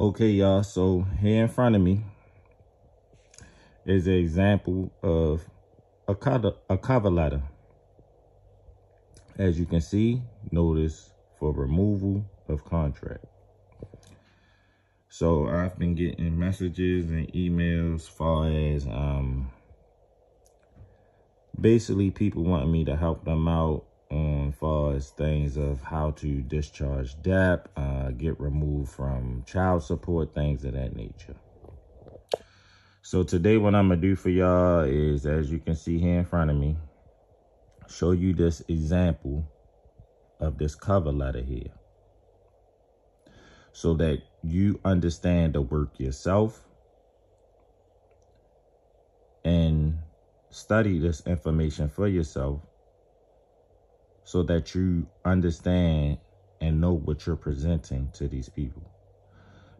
Okay, y'all, so here in front of me is an example of a cover letter. As you can see, notice for removal of contract. So I've been getting messages and emails as far as basically people wanting me to help them out on far as things of how to discharge debt, get removed from child support, things of that nature. So today what I'm gonna do for y'all is, as you can see here in front of me, show you this example of this cover letter here, so that you understand the work yourself and study this information for yourself, so that you understand and know what you're presenting to these people.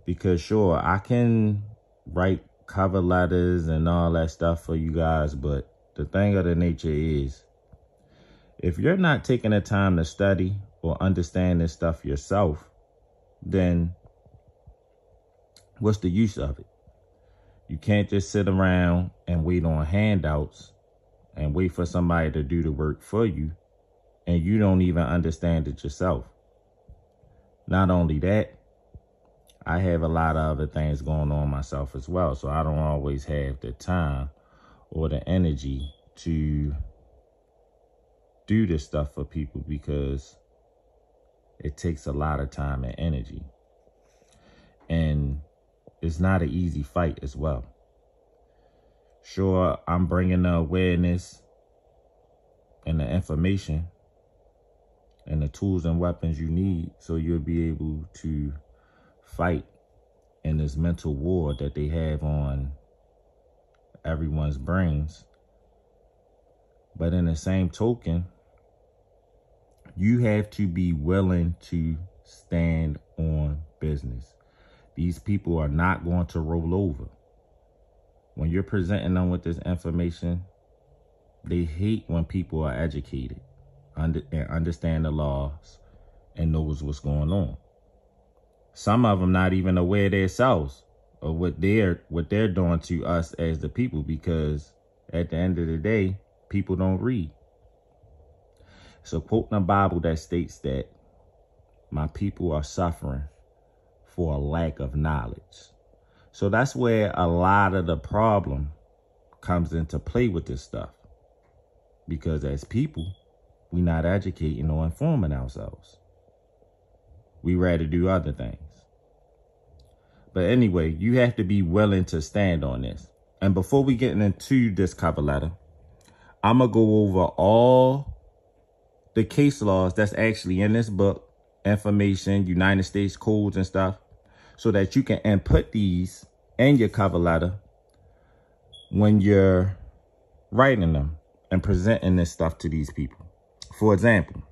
Because sure, I can write cover letters and all that stuff for you guys, but the thing of the nature is, if you're not taking the time to study or understand this stuff yourself, then what's the use of it? You can't just sit around and wait on handouts and wait for somebody to do the work for you, and you don't even understand it yourself. Not only that, I have a lot of other things going on myself as well, so I don't always have the time or the energy to do this stuff for people, because it takes a lot of time and energy, and it's not an easy fight as well. Sure, I'm bringing the awareness and the information and the tools and weapons you need so you'll be able to fight in this mental war that they have on everyone's brains. But in the same token, you have to be willing to stand on business. These people are not going to roll over. When you're presenting them with this information, they hate when people are educated and understand the laws and knows what's going on. Some of them not even aware themselves of what they're doing to us as the people, because at the end of the day, people don't read. So quoting the Bible that states that my people are suffering for a lack of knowledge. So that's where a lot of the problem comes into play with this stuff. Because as people, we're not educating or informing ourselves. We rather do other things. But anyway, you have to be willing to stand on this. And before we get into this cover letter, I'm going to go over all the case laws that's actually in this book, information, United States codes and stuff, so that you can input these in your cover letter when you're writing them and presenting this stuff to these people. For example,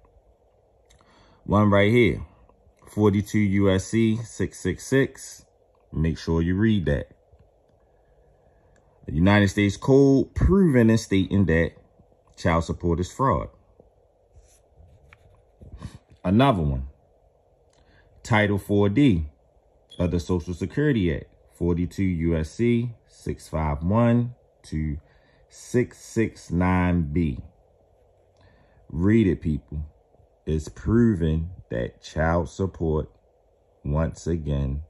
one right here, 42 USC 666. Make sure you read that. The United States Code proving and stating that child support is fraud. Another one, Title 4D of the Social Security Act, 42 USC 651 to 669B. Read it, people. It's proven that child support, once again,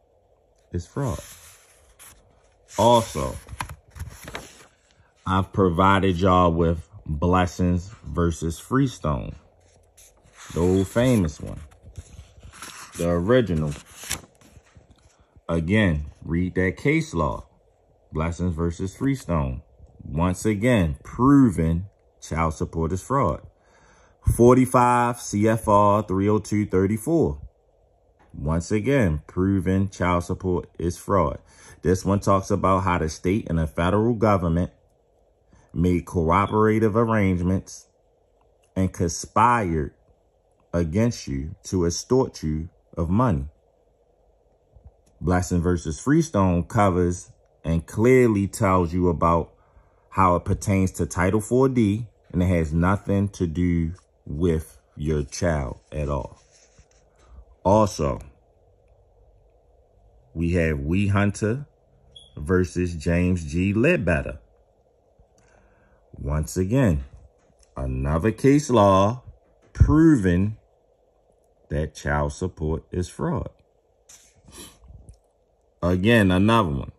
is fraud. Also, I've provided y'all with Blessings versus Freestone, the old famous one, the original. Again, read that case law, Blessings versus Freestone. Once again, proven child support is fraud. 45 CFR 30234. Once again, proven child support is fraud. This one talks about how the state and the federal government made cooperative arrangements and conspired against you to extort you of money. Blessing versus Freestone covers and clearly tells you about how it pertains to Title 4D, and it has nothing to do with your child at all. Also, we have We Hunter versus James G. Ledbetter. Once again, another case law proving that child support is fraud. Again, another one.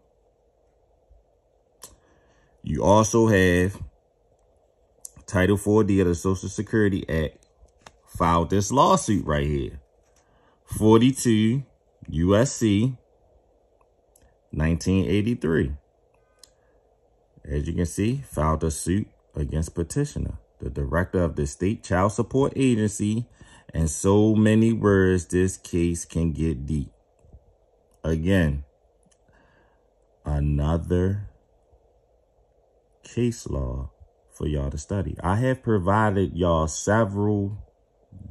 You also have Title 4D of the Social Security Act filed this lawsuit right here. 42 USC 1983. As you can see, filed a suit against petitioner, the director of the state child support agency, and so many words, this case can get deep. Again, another case law for y'all to study. I have provided y'all several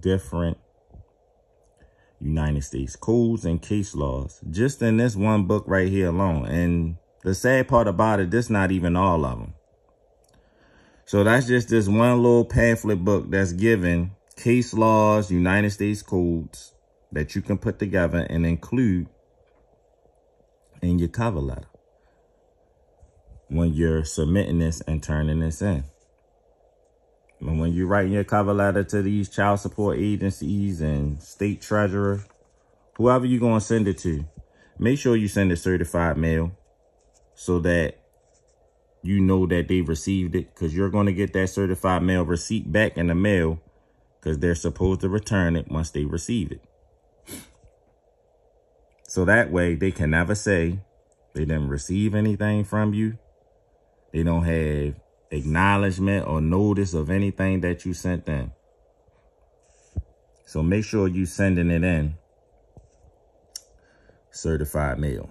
different United States codes and case laws just in this one book right here alone. And the sad part about it, this not even all of them. So that's just this one little pamphlet book that's given case laws, United States codes that you can put together and include in your cover letter when you're submitting this and turning this in. And when you're writing your cover letter to these child support agencies and state treasurer, whoever you're going to send it to, make sure you send it certified mail so that you know that they received it, because you're going to get that certified mail receipt back in the mail because they're supposed to return it once they receive it. So that way they can never say they didn't receive anything from you. They don't have acknowledgement or notice of anything that you sent them. So make sure you sending it in certified mail.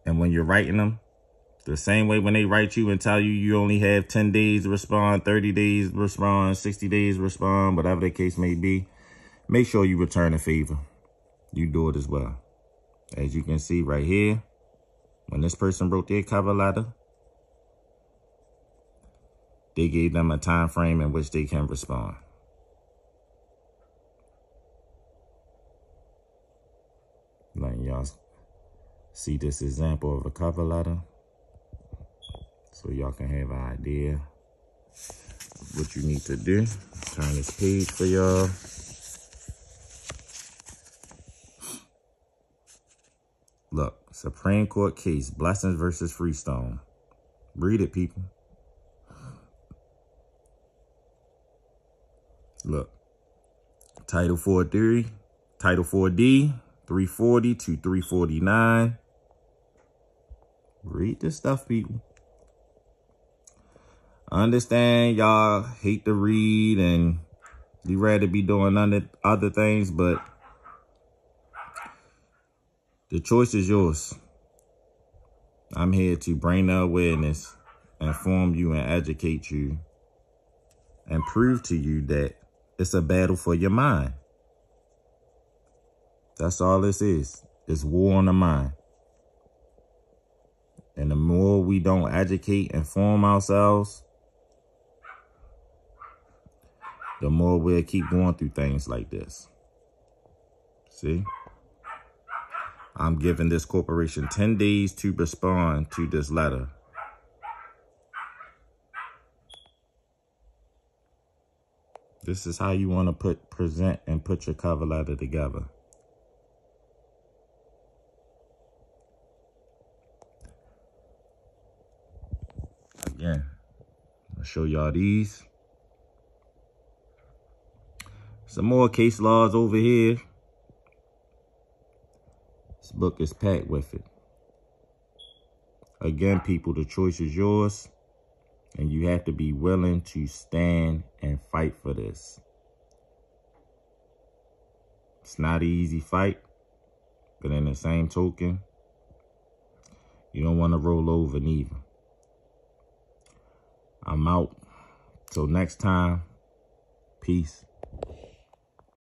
And when you're writing them, the same way when they write you and tell you you only have 10 days to respond, 30 days to respond, 60 days to respond, whatever the case may be, make sure you return a favor. You do it as well. As you can see right here, when this person wrote their cover letter, they gave them a time frame in which they can respond. Letting y'all see this example of a cover letter so y'all can have an idea of what you need to do. Turn this page for y'all. Look, Supreme Court case, Blessings versus Freestone. Read it, people. Look, Title 4D, 340 to 349. Read this stuff, people. I understand y'all hate to read and you rather be doing other things, but the choice is yours. I'm here to bring the awareness, inform you, and educate you, and prove to you that it's a battle for your mind. That's all this is. It's war on the mind. And the more we don't educate, inform ourselves, the more we'll keep going through things like this. See? I'm giving this corporation 10 days to respond to this letter. This is how you want to present and put your cover letter together. Again, I'll show y'all these. Some more case laws over here. This book is packed with it. Again, people, the choice is yours. And you have to be willing to stand and fight for this. It's not an easy fight. But in the same token, you don't want to roll over neither. I'm out. Till next time, peace.